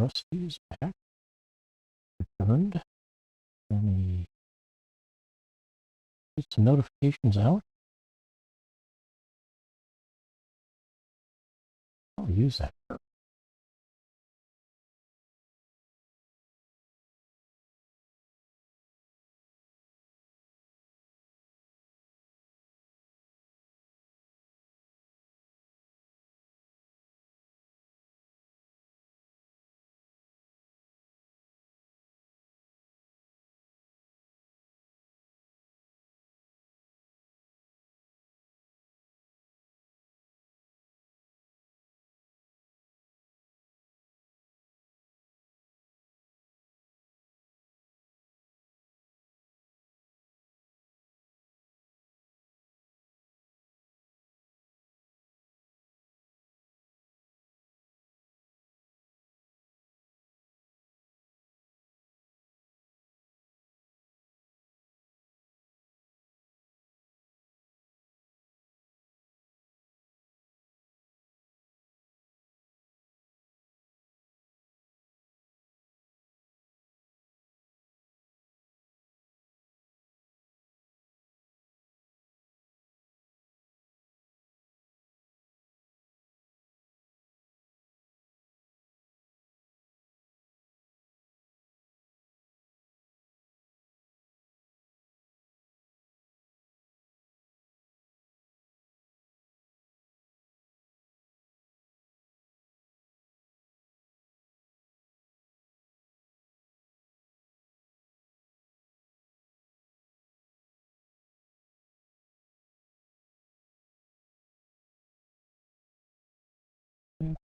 rest of these back. Returned. Let me get some notifications out. I'll use that.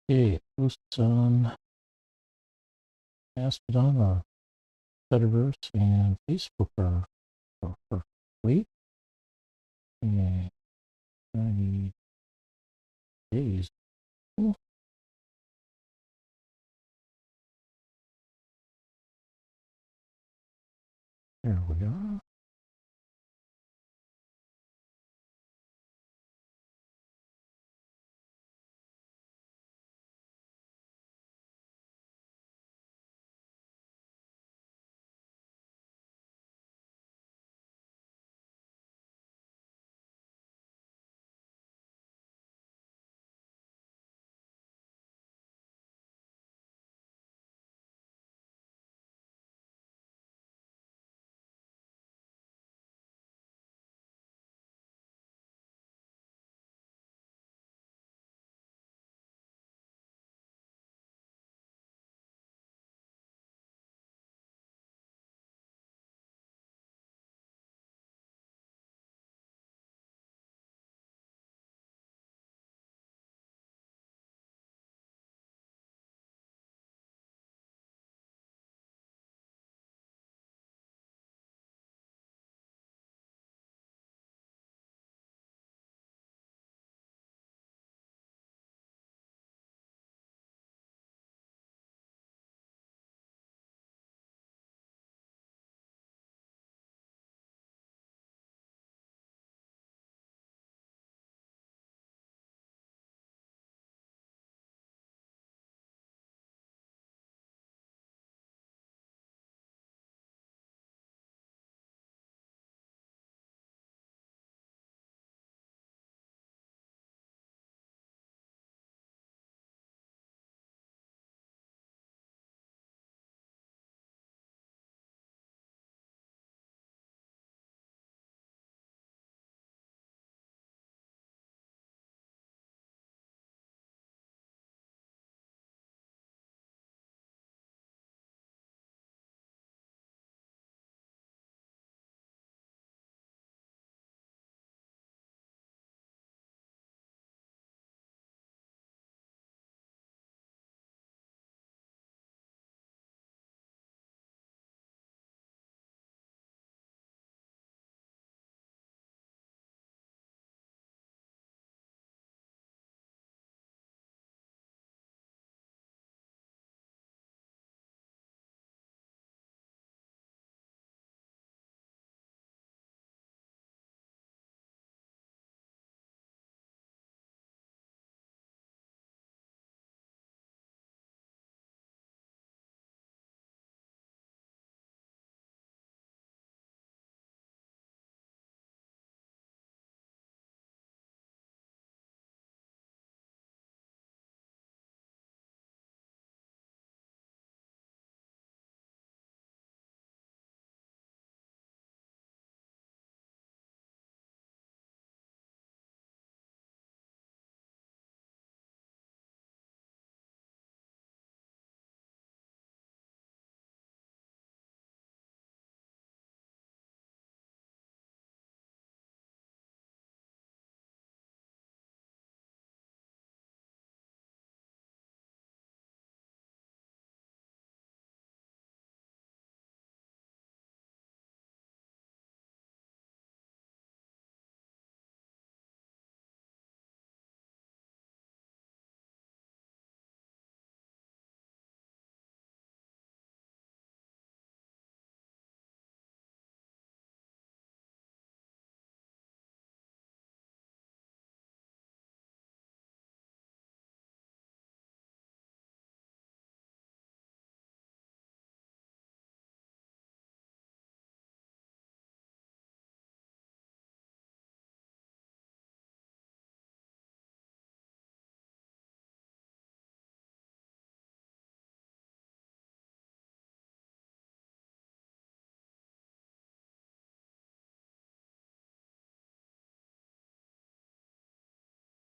Okay, posts on Mastodon or Fediverse and Facebook are wait. And 90 days. Oh, there we are.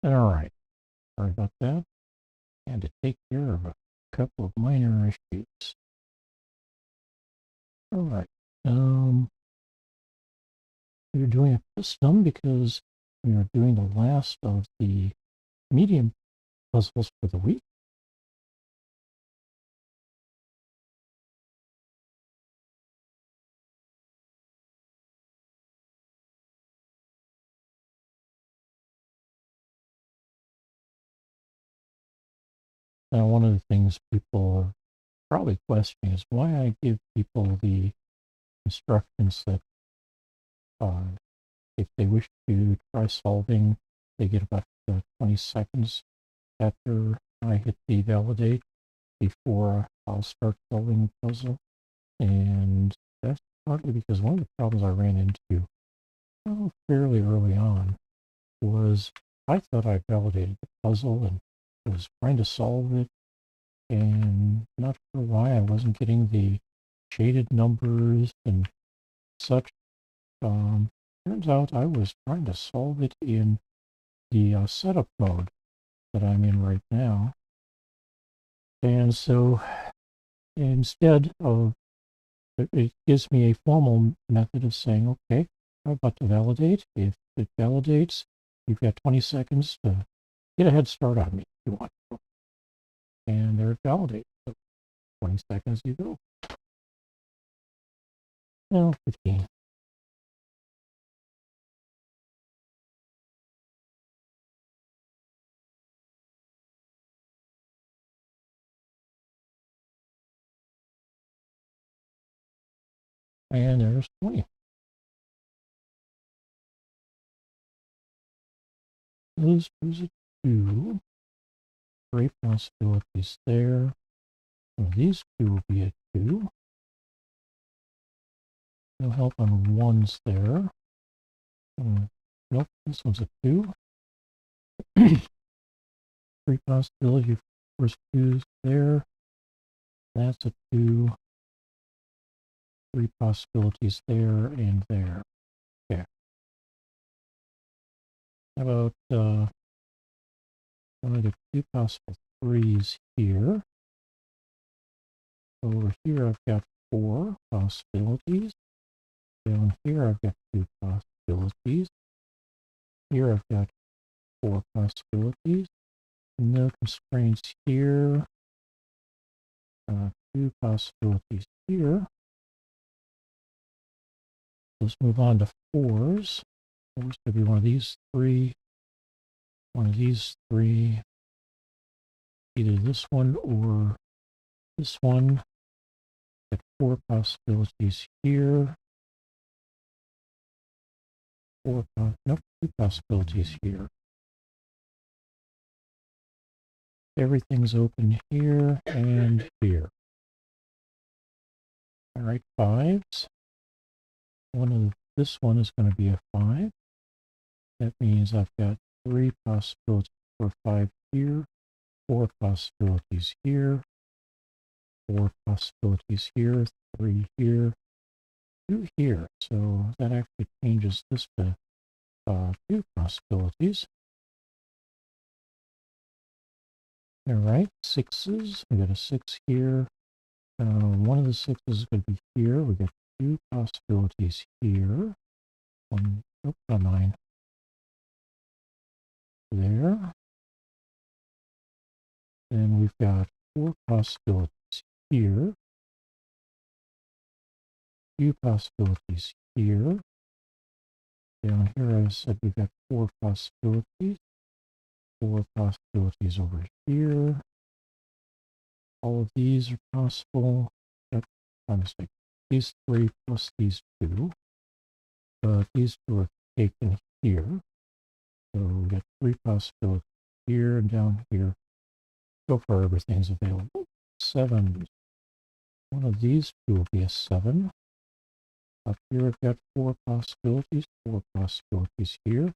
All right. Sorry about that. And to take care of a couple of minor issues. All right. We're doing a custom because we are doing the last of the medium puzzles for the week. Now, one of the things people are probably questioning is why I give people the instructions that if they wish to try solving, they get about 20 seconds after I hit the validate before I'll start solving the puzzle. And that's partly because one of the problems I ran into fairly early on was I thought I validated the puzzle and was trying to solve it, and not sure why I wasn't getting the shaded numbers and such. Turns out I was trying to solve it in the setup mode that I'm in right now. And so instead of, it gives me a formal method of saying, okay, I'm about to validate. If it validates, you've got 20 seconds to get a head start on me if you want to. And there it validates. So 20 seconds you go. Now 15. And there's 20. Those a 2. Great possibilities there. Well, these two will be a 2. No help on ones there. Nope, this one's a 2. 3 possibility first 2's there. That's a 2. 3 possibilities there and there. Okay. How about I get 2 possible 3's here. Over here I've got 4 possibilities. Down here I've got 2 possibilities. Here I've got 4 possibilities. No constraints here. 2 possibilities here. Let's move on to 4's. 4's could be one of these 3. One of these 3. Either this one or this one. Got 4 possibilities here. 2 possibilities here. Everything's open here and here. All right, 5's. This one is going to be a 5. That means I've got 3 possibilities for 5 here, 4 possibilities here, 4 possibilities here, 3 here, 2 here. So that actually changes this to 2 possibilities. All right, 6's. We got a 6 here. One of the 6's is going to be here. We got 2 possibilities here. One, not 9. There. Then we've got 4 possibilities here. 2 possibilities here. Down here I said we've got 4 possibilities. 4 possibilities over here. All of these are possible. That's my mistake. These 3 plus these 2. But these 2 are taken here. So we got 3 possibilities here and down here. So far everything's available. 7. One of these 2 will be a 7. Up here I've got 4 possibilities. 4 possibilities here.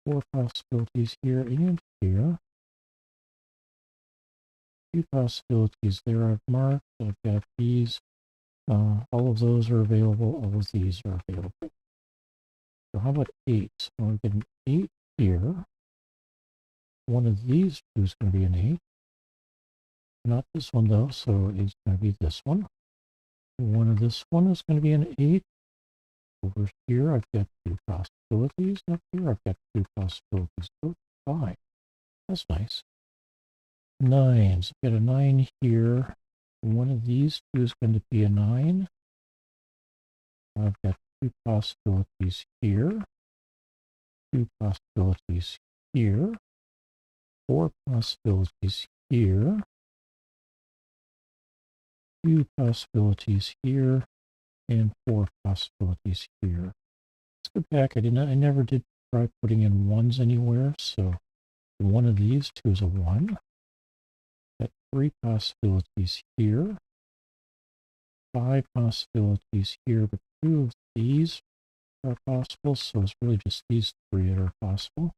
4 possibilities here and here. 2 possibilities there I've marked. I've got these. All of those are available. All of these are available. So how about 8? Well, we get an 8 here. one of these two is going to be an 8. Not this one though, so it's going to be this one. One of this one is going to be an 8. Over here, I've got 2 possibilities. Up here, I've got 2 possibilities. Oh, 5. That's nice. 9s. I've got a 9 here. One of these two is going to be a 9. I've got 2 possibilities here. 2 possibilities here. 4 possibilities here. 2 possibilities here. And 4 possibilities here. Let's go back. I never did try putting in 1s anywhere, so one of these two is a 1. Got 3 possibilities here. 5 possibilities here, but 2 of these are possible, so it's really just these 3 that are possible.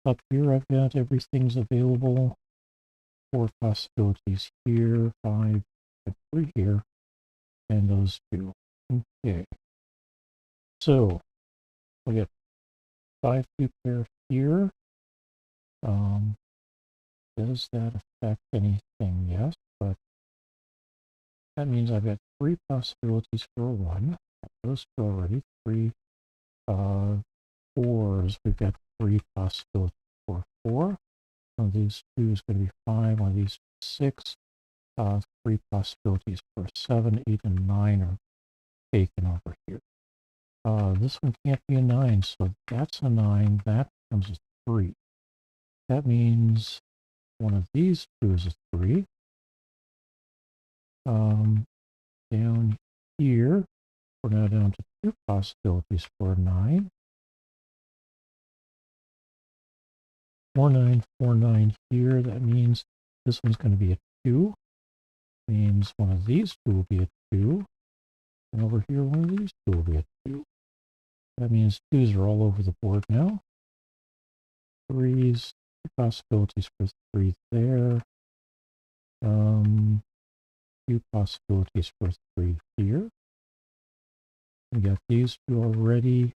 Up here, I've got everything's available. 4 possibilities here, 5, and 3 here, and those 2. Okay. So, we got 5 2 pair here. Does that affect anything? Yes, but that means I've got 3 possibilities for a 1. Those 2 already. 3 4s. We've got 3 possibilities for 4. One of these 2 is going to be 5. One of these 6. 3 possibilities for 7, 8, and 9 are taken over here. This one can't be a 9, so that's a 9. That becomes a 3. That means one of these 2 is a 3. Down here, we're now down to 2 possibilities for a 9. 4, 9, 4, 9 here. That means this one's going to be a 2. Means one of these 2 will be a 2. And over here, one of these 2 will be a 2. That means 2s are all over the board now. 3s, 2 possibilities for 3 there. 2 possibilities for 3 here. We got these 2 already,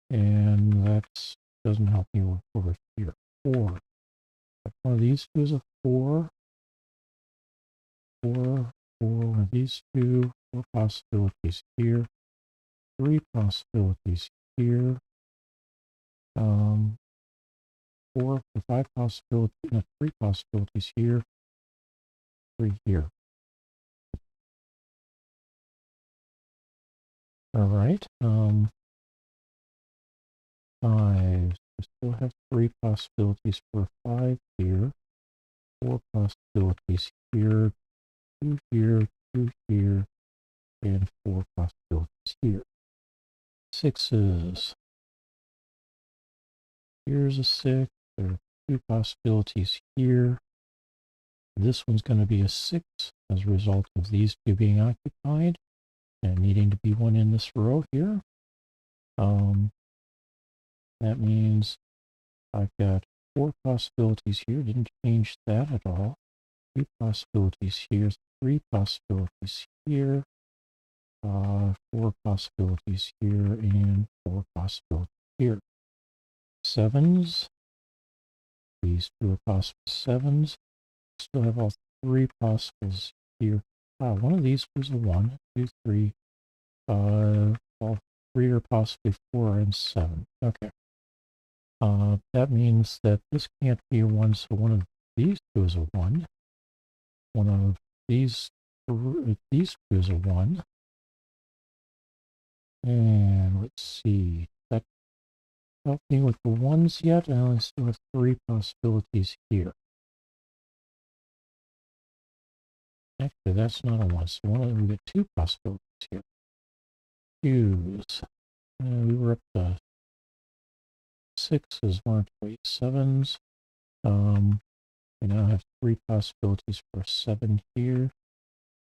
and that doesn't help me over here. 4. One of these 2 is a 4. 4, 4. One of these 2. 4 possibilities here. 3 possibilities here. 4 or 5 possibilities. No, 3 possibilities here. 3 here. All right. 5. We still have 3 possibilities for 5 here. 4 possibilities here. 2 here. 2 here. And 4 possibilities here. 6s. Here's a 6. There are 2 possibilities here. This one's going to be a 6 as a result of these 2 being occupied and needing to be 1 in this row here. That means I've got 4 possibilities here. Didn't change that at all. 2 possibilities here. 3 possibilities here. 4 possibilities here and 4 possibilities here. 7s. These 2 are possible 7s. Still have all 3 possibles here. One of these was a 1, 2, 3. All 3 are possibly 4 and 7. Okay. That means that this can't be a 1, so one of these 2 is a 1. One of these 2 is a 1. And let's see. That help me with the 1s yet? I still have 3 possibilities here. Actually, that's not a 1, so we get 2 possibilities here. 2s. We were up to 6s, weren't we? 7s. We now have 3 possibilities for 7 here.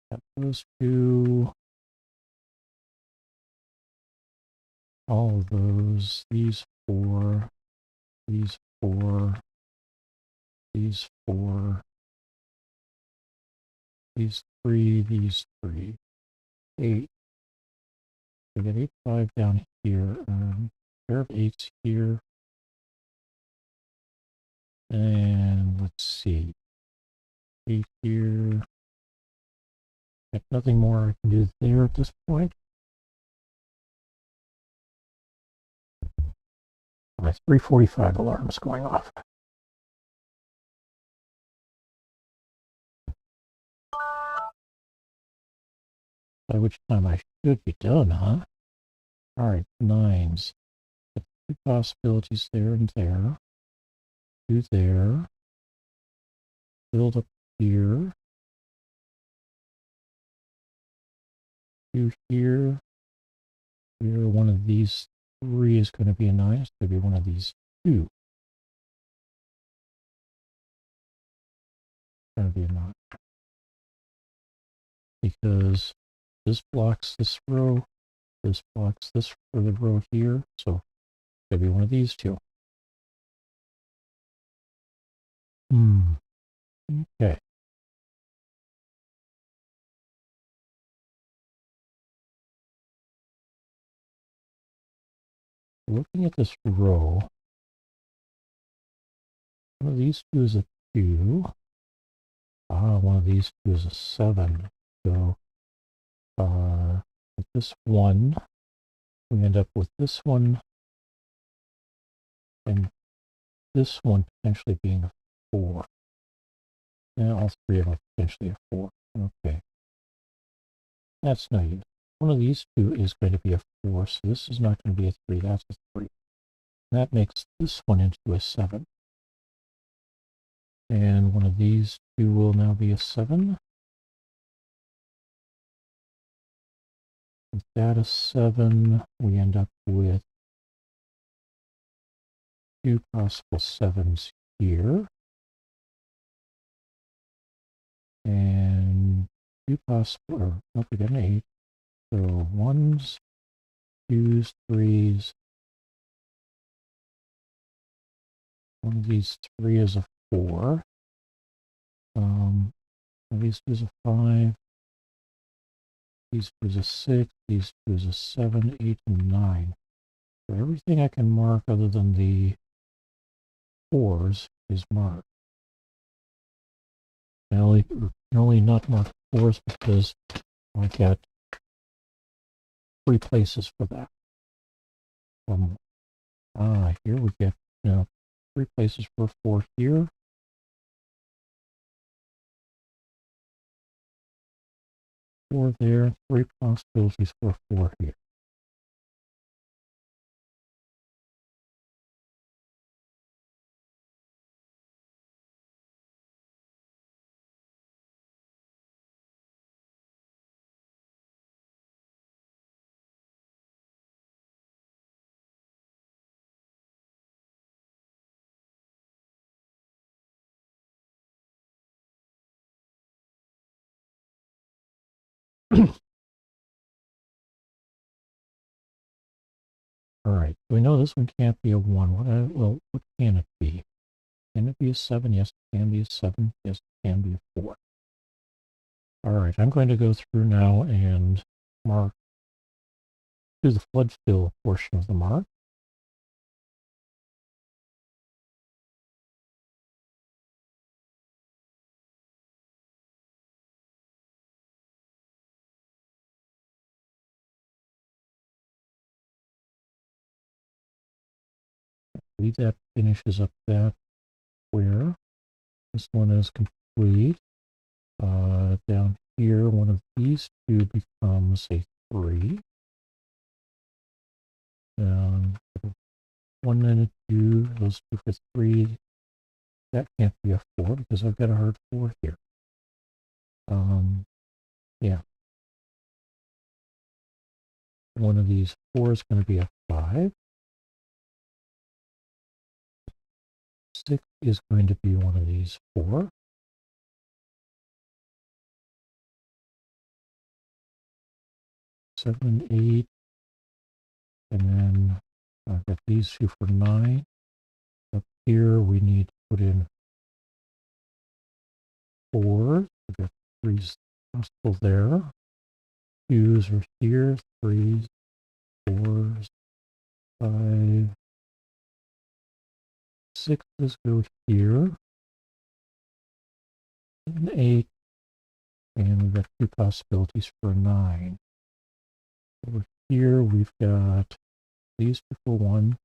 That goes to all of those. These 4, these 4, these 4, these 3, these 3. 8. We got 8, 5 down here. Pair of 8s here. And let's see. 8 here. Got nothing more I can do there at this point. My 3:45 alarm is going off. By which time I should be done, huh? All right, 9s. Got 2 possibilities there and there. 2 there. Build up here. 2 here. Here, one of these 3 is going to be a 9. It's going to be one of these 2. It's going to be a 9. Because this blocks this row. This blocks this for the row here. So it's going to be one of these 2. Okay. Looking at this row, one of these 2 is a 2. One of these 2 is a 7. So with this 1, we end up with this one and this one potentially being a 4. And all 3 of them are potentially a 4. Okay. That's no use. One of these 2 is going to be a 4, so this is not going to be a 3. That's a 3. That makes this one into a 7. And one of these 2 will now be a 7. With that a 7, we end up with 2 possible 7s here. And 2 possible, or don't forget an 8. So 1s, 2s, 3s. One of these 3 is a 4. One of these 2 is a 5. These 2 is a 6. These 2 is a 7, 8, and 9. So everything I can mark other than the 4s is marked. I only not mark 4s because I got 3 places for that. Here we get 3 places for 4 here. 4 there, 3 possibilities for 4 here. All right, we know this one can't be a 1. What can it be? Can it be a 7? Yes, it can be a 7. Yes, it can be a 4. All right, I'm going to go through now and mark, do the flood fill portion of the mark. I believe that finishes up that square. This one is complete. Down here, one of these 2 becomes a 3. 1 and a 2, those 2 for 3. That can't be a 4 because I've got a hard 4 here. Yeah. One of these 4 is going to be a 5. 6 is going to be one of these 4. 7, 8. And then I've got these 2 for 9. Up here, we need to put in 4. We've got 3s possible there. 2s are here. 3s, 4s, 5, sixes go here, an 8, and we've got two possibilities for a 9. Over here, we've got these two for 1,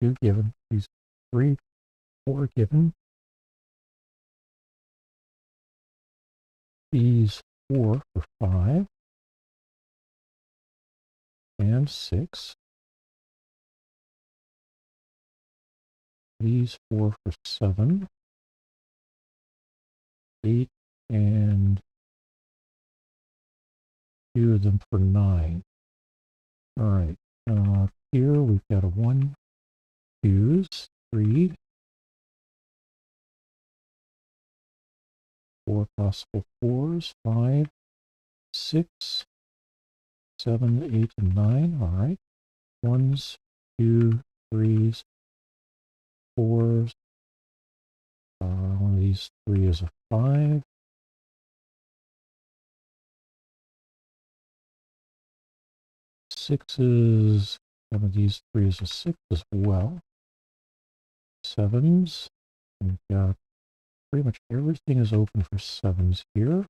2 given, these 3, 4 given, these 4 for 5, and 6, these 4 for 7, 8, and 2 of them for 9. All right, here we've got a 1, 2s, 3, 4 possible 4s, 5, 6, 7, 8, and 9. All right, 1s, 2, 3s, 4s. One of these 3 is a 5. Sixes, one of these 3 is a 6 as well. 7s, we've got pretty much everything is open for 7s here.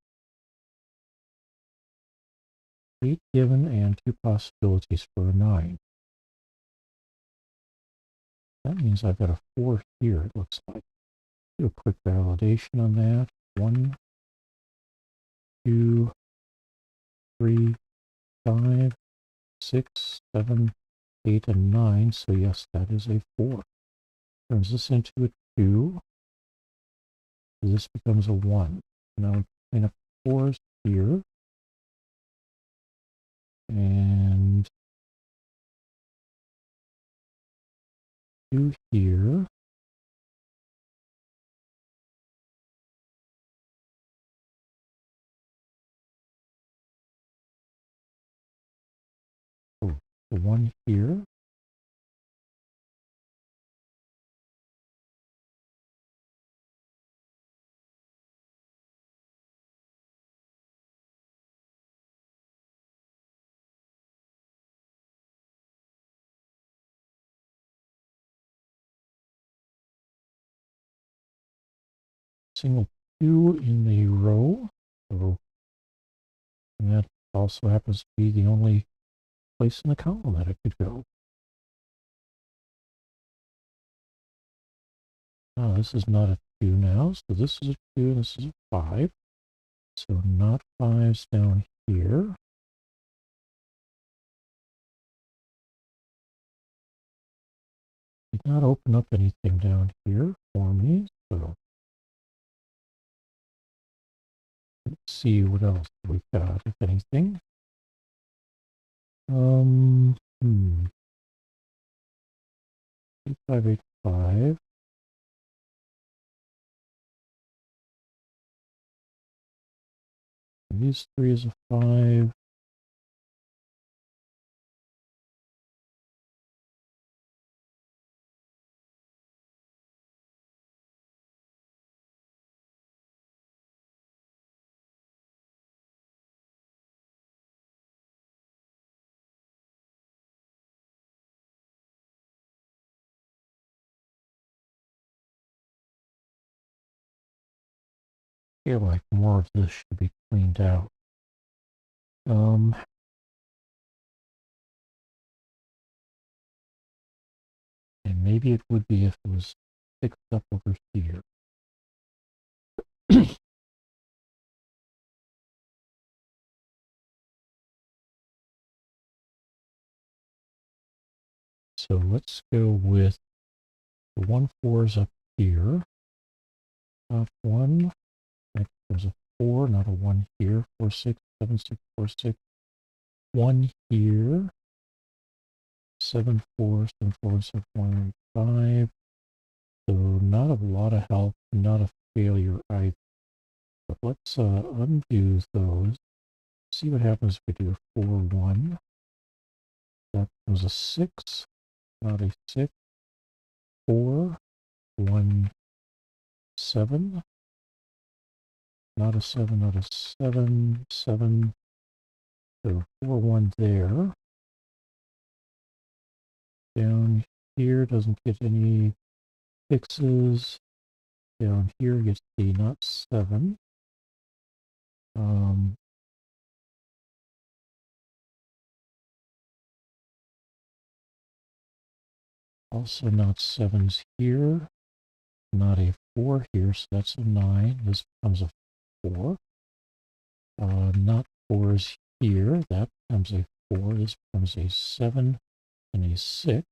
8 given and 2 possibilities for a 9. That means I've got a 4 here, it looks like. Do a quick validation on that. 1, 2, 3, 5, 6, 7, 8, and 9. So yes, that is a 4. Turns this into a 2. This becomes a 1. Now we clean up 4s here. And 2 here. Oh, the 1 here. Single 2 in the row. So, and that also happens to be the only place in the column that it could go. Oh, this is not a 2 now, so this is a 2 and this is a 5. So not 5s down here. Did not open up anything down here for me, so let's see what else we've got, if anything. 8, 5, 8, 5. And these 3 is a 5. I feel like more of this should be cleaned out. And maybe it would be if it was fixed up over here. So let's go with the 1, 4s up here. Top 1. Next there's a 4, not a 1 here. 4, 6, 7, 6, 4, 6. 1 here. 7, 4, 7, 4, 7, 1, 5. So not a lot of help, not a failure either. But let's undo those. See what happens if we do a 4, 1. That was a 6, not a 6. 4, 1, 7. Not a 7, not a 7, 7. So 4, 1 there. Down here doesn't get any fixes down here gets the not 7. Also not 7's here. Not a 4 here, so that's a 9. This becomes a 4. Not 4's here. That becomes a 4. This becomes a 7 and a 6.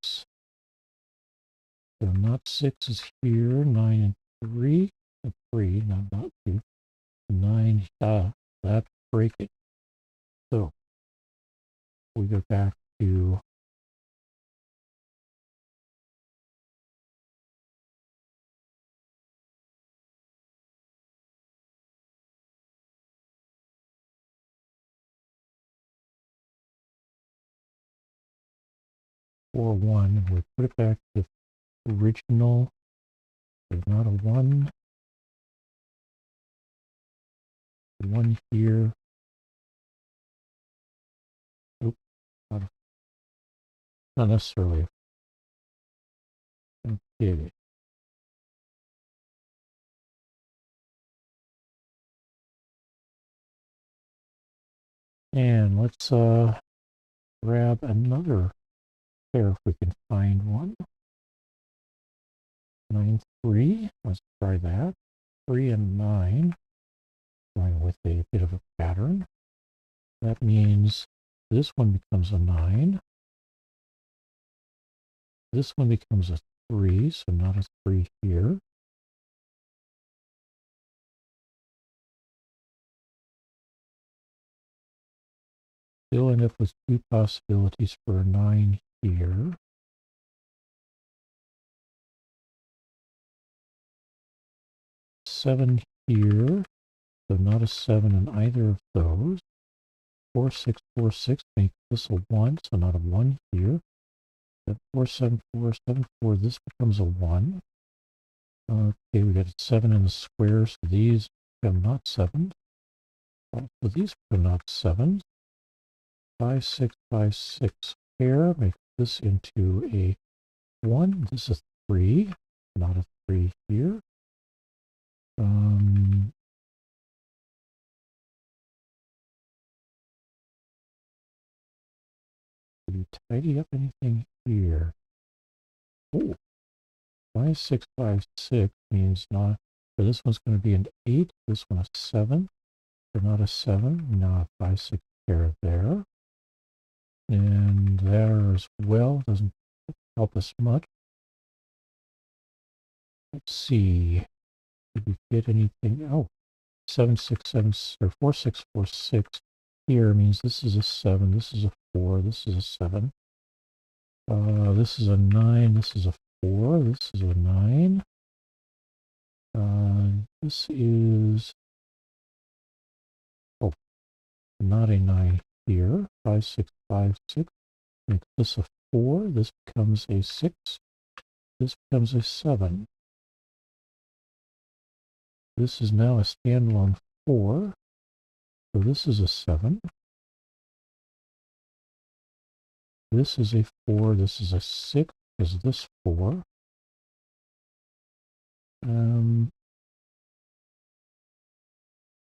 So not 6 is here. 9 and 3. A 3, not 2. 9, that break it. So we go back to or 1, and we put it back to the original. There's not a 1. 1 here. Nope, not necessarily. Okay. And let's grab another pair if we can find one. 9, 3. Let's try that. 3 and 9. Going with a bit of a pattern. That means this one becomes a 9. This one becomes a 3, so not a 3 here. Still end up with 2 possibilities for a 9 here. Seven here, so not a 7 in either of those. 4, 6, 4, 6 makes this a 1, so not a 1 here. 4, 7, 4, 7, 4, this becomes a 1. Okay, we got a 7 in the square, so these become not 7. So these become not 7. 5, 6, 5, 6 pair makes this into a 1. This is 3, not a 3 here. Did you tidy up anything here? Oh, 5, 6, 5, 6 means not. So this one's going to be an 8. This one a 7. So not a 7. Now a 5, 6 pair there. And there as well doesn't help us much. Let's see. Did we get anything? Oh, 7, 6, 7, or 4, 6, 4, 6 here means this is a 7. This is a 4. This is a 7. This is a 9. This is a 4. This is a 9. This is, oh, not a 9 here. 5, 6, 5, 6. Makes this a 4. This becomes a 6. This becomes a 7. This is now a standalone 4. So this is a 7. This is a 4. This is a 6. Is this 4?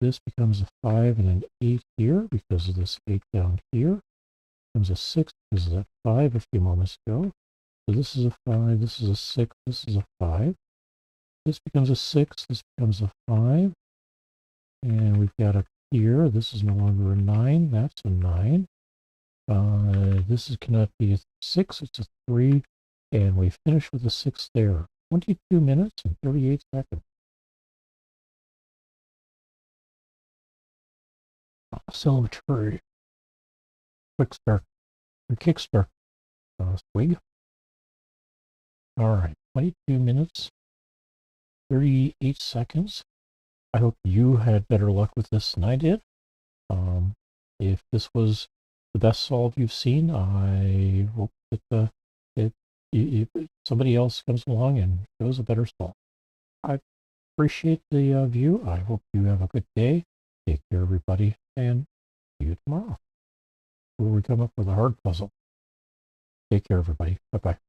This becomes a 5 and an 8 here because of this 8 down here. Becomes a 6 because of that 5 a few moments ago. So this is a 5. This is a 6. This is a 5. This becomes a 6. This becomes a 5. And we've got a here. This is no longer a 9. That's a 9. This cannot be a 6. It's a 3. And we finish with a 6 there. 22 minutes and 38 seconds. Celebratory quick start or kickstart swig. All right, 22 minutes, 38 seconds. I hope you had better luck with this than I did. If this was the best solve you've seen, I hope that if somebody else comes along and shows a better solve. I appreciate the view. I hope you have a good day. Take care, everybody, and see you tomorrow where we come up with a hard puzzle. Take care, everybody. Bye-bye.